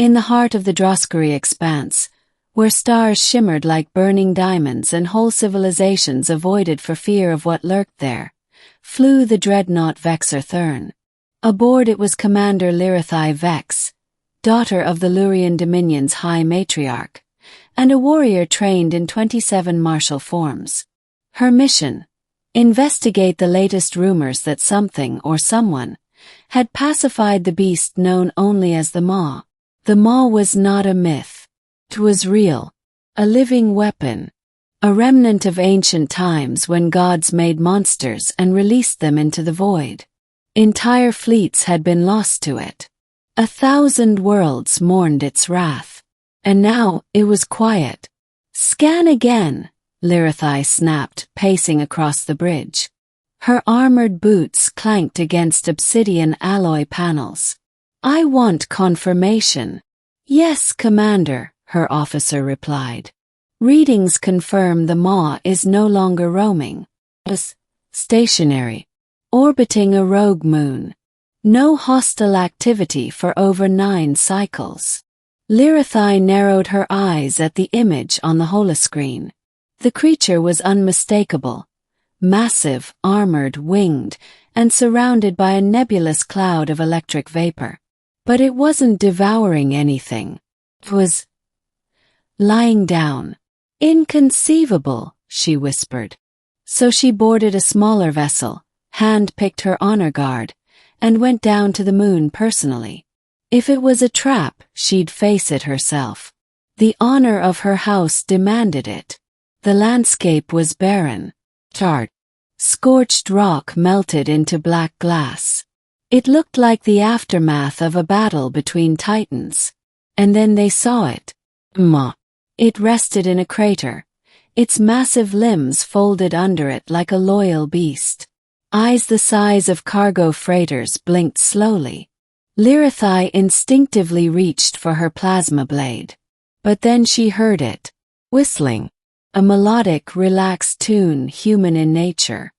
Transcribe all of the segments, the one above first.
In the heart of the Droskuri expanse, where stars shimmered like burning diamonds and whole civilizations avoided for fear of what lurked there, flew the dreadnought Vexor Thurn. Aboard it was Commander Lirathai Vex, daughter of the Lurian Dominion's High Matriarch, and a warrior trained in 27 martial forms. Her mission: investigate the latest rumors that something or someone had pacified the beast known only as the Maw. The Maw was not a myth. It was real. A living weapon. A remnant of ancient times when gods made monsters and released them into the void. Entire fleets had been lost to it. 1,000 worlds mourned its wrath. And now, it was quiet. "Scan again," Lirathai snapped, pacing across the bridge. Her armored boots clanked against obsidian alloy panels. "I want confirmation." "Yes, Commander," her officer replied. "Readings confirm the Maw is no longer roaming. It's stationary, orbiting a rogue moon. No hostile activity for over 9 cycles." Lirathai narrowed her eyes at the image on the holoscreen. The creature was unmistakable. Massive, armored, winged, and surrounded by a nebulous cloud of electric vapor. But it wasn't devouring anything. It was lying down. "Inconceivable," she whispered. So she boarded a smaller vessel, hand-picked her honor guard, and went down to the moon personally. If it was a trap, she'd face it herself. The honor of her house demanded it. The landscape was barren. Charred. Scorched rock melted into black glass. It looked like the aftermath of a battle between titans. And then they saw it. Maw. It rested in a crater, its massive limbs folded under it like a loyal beast. Eyes the size of cargo freighters blinked slowly. Lirathai instinctively reached for her plasma blade. But then she heard it. Whistling. A melodic, relaxed tune human in nature.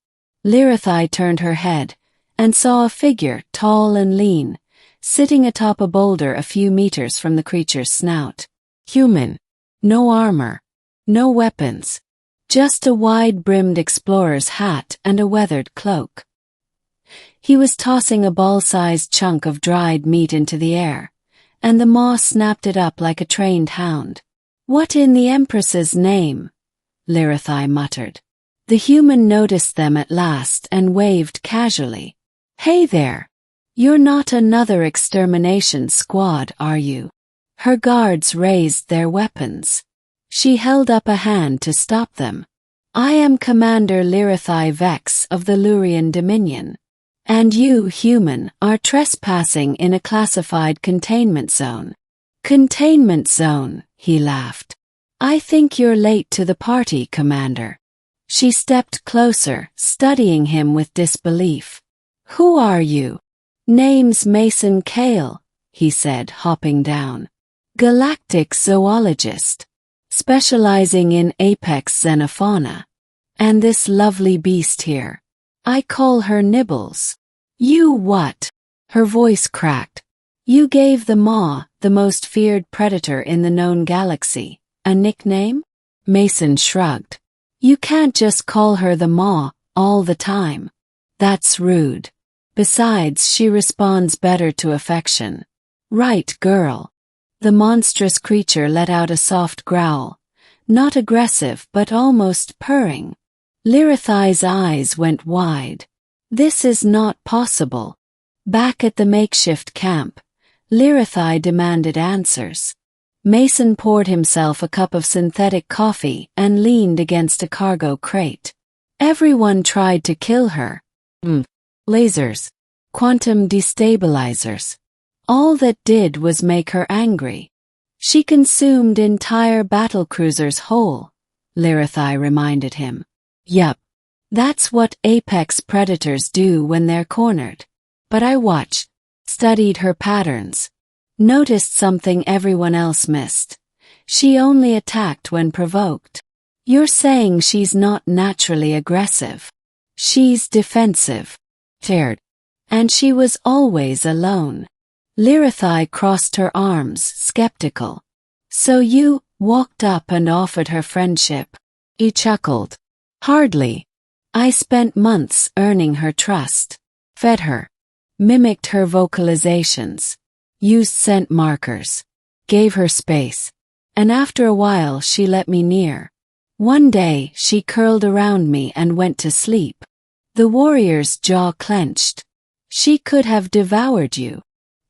Lirathai turned her head, and saw a figure, tall and lean, sitting atop a boulder a few meters from the creature's snout. Human. No armor. No weapons. Just a wide-brimmed explorer's hat and a weathered cloak. He was tossing a ball-sized chunk of dried meat into the air, and the Maw snapped it up like a trained hound. "What in the Empress's name?" Lirathai muttered. The human noticed them at last and waved casually. "Hey there. You're not another extermination squad, are you?" Her guards raised their weapons. She held up a hand to stop them. "I am Commander Lirathai Vex of the Lurian Dominion. And you, human, are trespassing in a classified containment zone." "Containment zone," he laughed. "I think you're late to the party, Commander." She stepped closer, studying him with disbelief. "Who are you?" "Name's Mason Kale," he said, hopping down. "Galactic zoologist, specializing in apex xenofauna. And this lovely beast here. I call her Nibbles." "You what?" Her voice cracked. "You gave the Maw, the most feared predator in the known galaxy, a nickname?" Mason shrugged. "You can't just call her the Maw all the time. That's rude. Besides, she responds better to affection." "Right, girl." The monstrous creature let out a soft growl, not aggressive but almost purring. Lirathai's eyes went wide. This is not possible. Back at the makeshift camp, Lirathai demanded answers. Mason poured himself a cup of synthetic coffee and leaned against a cargo crate. "Everyone tried to kill her. Lasers. Quantum destabilizers. All that did was make her angry. She consumed entire battlecruisers whole," Lirathai reminded him. "Yup. That's what apex predators do when they're cornered. But I watched, studied her patterns, noticed something everyone else missed. She only attacked when provoked. You're saying she's not naturally aggressive. She's defensive. Scared. And she was always alone." Lirithai crossed her arms, skeptical. So you walked up and offered her friendship? He chuckled. Hardly. I spent months earning her trust. Fed her. Mimicked her vocalizations. Used scent markers. Gave her space. And after a while she let me near. One day she curled around me and went to sleep. The warrior's jaw clenched. She could have devoured you.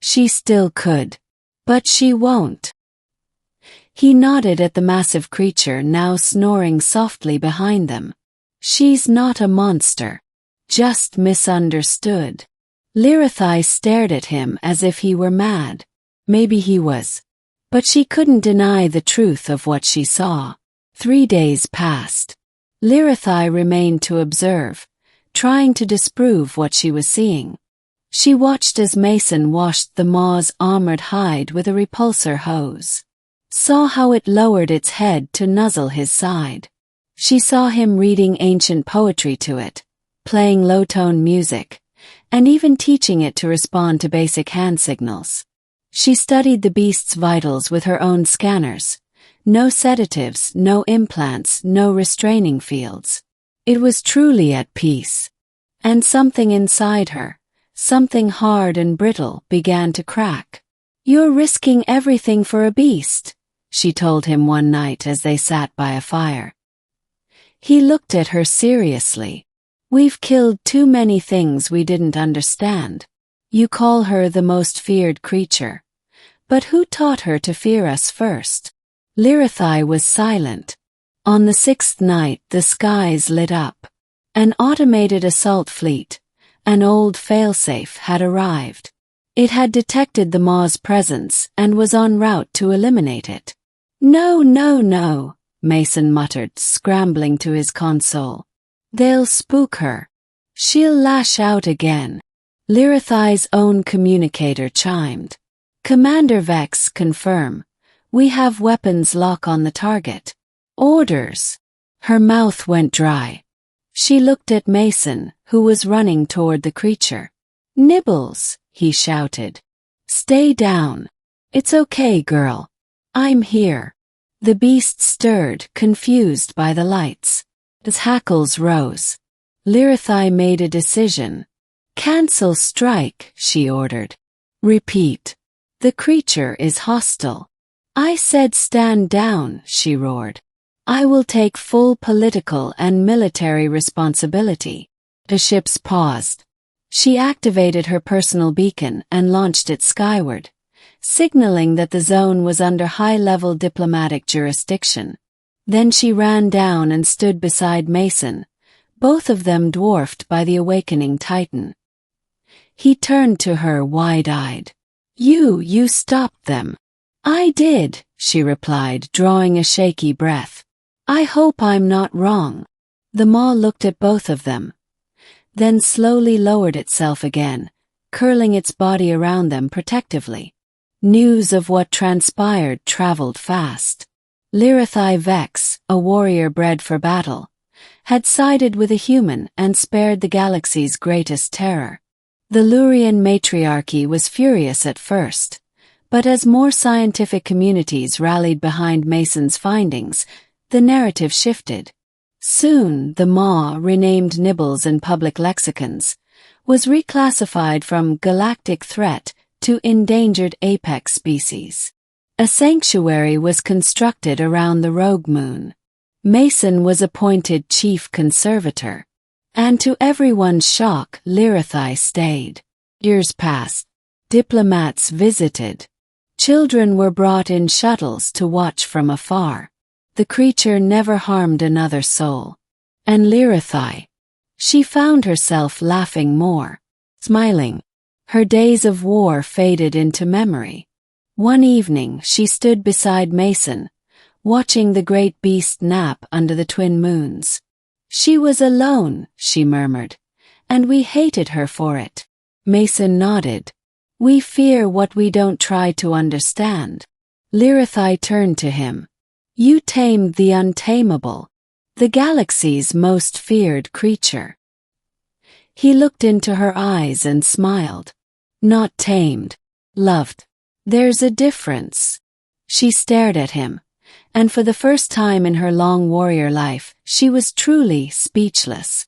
She still could. But she won't. He nodded at the massive creature now snoring softly behind them. She's not a monster. Just misunderstood. Lirithai stared at him as if he were mad. Maybe he was. But she couldn't deny the truth of what she saw. 3 days passed. Lirithai remained to observe, trying to disprove what she was seeing. She watched as Mason washed the maw's armored hide with a repulsor hose. Saw how it lowered its head to nuzzle his side. She saw him reading ancient poetry to it, playing low-tone music, and even teaching it to respond to basic hand signals. She studied the beast's vitals with her own scanners. No sedatives, no implants, no restraining fields. It was truly at peace. And something inside her, something hard and brittle, began to crack. You're risking everything for a beast, she told him one night as they sat by a fire. He looked at her seriously. We've killed too many things we didn't understand. You call her the most feared creature. But who taught her to fear us first? Lirithai was silent. On the 6th night the skies lit up. An automated assault fleet, an old failsafe, had arrived. It had detected the maw's presence and was en route to eliminate it. No, no, no, Mason muttered, scrambling to his console. They'll spook her. She'll lash out again. Lirithai's own communicator chimed. Commander Vex, confirm. We have weapons lock on the target. Orders. Her mouth went dry. She looked at Mason, who was running toward the creature. Nibbles, he shouted. Stay down. It's okay, girl. I'm here. The beast stirred, confused by the lights. His hackles rose. Lirithai made a decision. Cancel strike, she ordered. Repeat. The creature is hostile. I said stand down, she roared. I will take full political and military responsibility. The ships paused. She activated her personal beacon and launched it skyward, signaling that the zone was under high-level diplomatic jurisdiction. Then she ran down and stood beside Mason, both of them dwarfed by the awakening Titan. He turned to her wide-eyed. You stopped them. I did, she replied, drawing a shaky breath. I hope I'm not wrong. The maw looked at both of them, then slowly lowered itself again, curling its body around them protectively. News of what transpired traveled fast. Lirithai Vex, a warrior bred for battle, had sided with a human and spared the galaxy's greatest terror. The Lurian matriarchy was furious at first, but as more scientific communities rallied behind Mason's findings, the narrative shifted. Soon, the maw, renamed Nibbles in public lexicons, was reclassified from galactic threat to endangered apex species. A sanctuary was constructed around the rogue moon. Mason was appointed chief conservator. And to everyone's shock, Lirithai stayed. Years passed. Diplomats visited. Children were brought in shuttles to watch from afar. The creature never harmed another soul. And Lirithai. She found herself laughing more. Smiling. Her days of war faded into memory. One evening she stood beside Mason, watching the great beast nap under the twin moons. She was alone, she murmured, and we hated her for it. Mason nodded. We fear what we don't try to understand. Lirithai turned to him. You tamed the untamable, the galaxy's most feared creature. He looked into her eyes and smiled. Not tamed. Loved. There's a difference. She stared at him, and for the first time in her long warrior life, she was truly speechless.